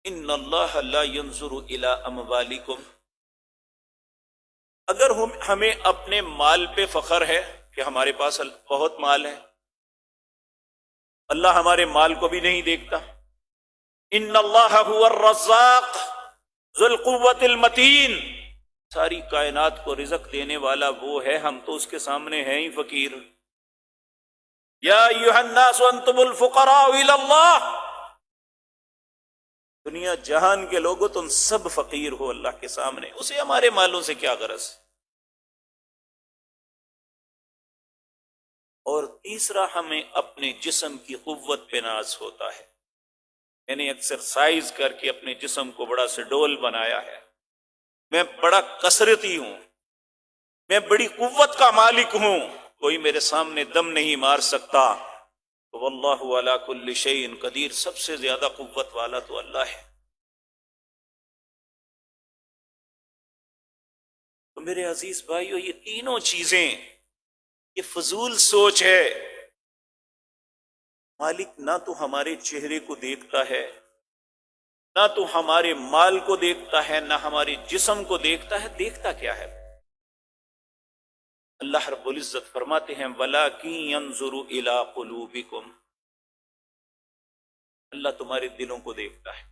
ان اللہ لا ينظر الی اموالکم، اگر ہمیں اپنے مال پہ فخر ہے کہ ہمارے پاس بہت مال ہے، اللہ ہمارے مال کو بھی نہیں دیکھتا۔ ان اللہ هو الرزاق ذو القوۃ المتین، ساری کائنات کو رزق دینے والا وہ ہے، ہم تو اس کے سامنے ہیں ہی فقیر۔ یا ایھا الناس انتم الفقراء الی اللہ، دنیا جہان کے لوگوں تم سب فقیر ہو اللہ کے سامنے، اسے ہمارے مالوں سے کیا غرض۔ اور تیسرا، ہمیں اپنے جسم کی قوت پہ ناز ہوتا ہے، یعنی ایکسرسائز کر کے اپنے جسم کو بڑا سڈول بنایا ہے، میں بڑا کثرتی ہوں، میں بڑی قوت کا مالک ہوں، کوئی میرے سامنے دم نہیں مار سکتا۔ تو واللہ علی کل شیء قدیر، سب سے زیادہ قوت والا تو اللہ ہے۔ تو میرے عزیز بھائیو، یہ تینوں چیزیں، یہ فضول سوچ ہے۔ مالک نہ تو ہمارے چہرے کو دیکھتا ہے، نہ تو ہمارے مال کو دیکھتا ہے، نہ ہمارے جسم کو دیکھتا ہے، دیکھتا کیا ہے؟ اللہ رب العزت فرماتے ہیں وَلَٰكِن يَنظُرُ إِلَىٰ قُلُوبِكُمْ، اللہ تمہارے دلوں کو دیکھتا ہے۔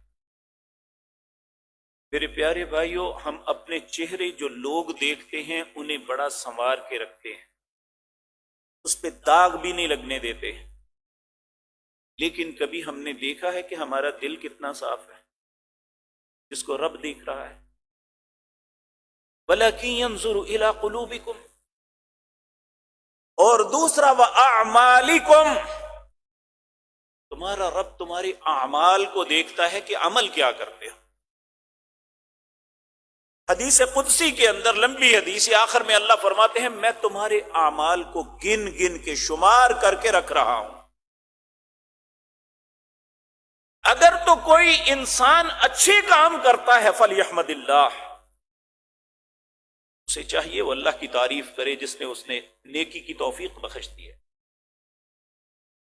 میرے پیارے بھائیوں، ہم اپنے چہرے جو لوگ دیکھتے ہیں انہیں بڑا سنوار کے رکھتے ہیں، اس پہ داغ بھی نہیں لگنے دیتے، لیکن کبھی ہم نے دیکھا ہے کہ ہمارا دل کتنا صاف ہے، جس کو رب دیکھ رہا ہے۔ وَلَٰكِن يَنظُرُ إِلَىٰ قُلُوبِكُمْ، اور دوسرا وَأَعْمَالِكُمْ، تمہارا رب تمہارے اعمال کو دیکھتا ہے کہ عمل کیا کرتے ہو۔ حدیث قدسی کے اندر، لمبی حدیث، آخر میں اللہ فرماتے ہیں میں تمہارے اعمال کو گن گن کے شمار کر کے رکھ رہا ہوں۔ اگر تو کوئی انسان اچھے کام کرتا ہے فَلْيَحْمَدِ اللَّهِ، اسے چاہیے وہ اللہ کی تعریف کرے جس نے اس نے نیکی کی توفیق بخش دی ہے۔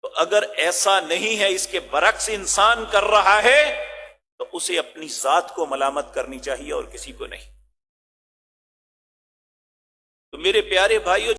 تو اگر ایسا نہیں ہے، اس کے برعکس انسان کر رہا ہے، تو اسے اپنی ذات کو ملامت کرنی چاہیے اور کسی کو نہیں۔ تو میرے پیارے بھائیو،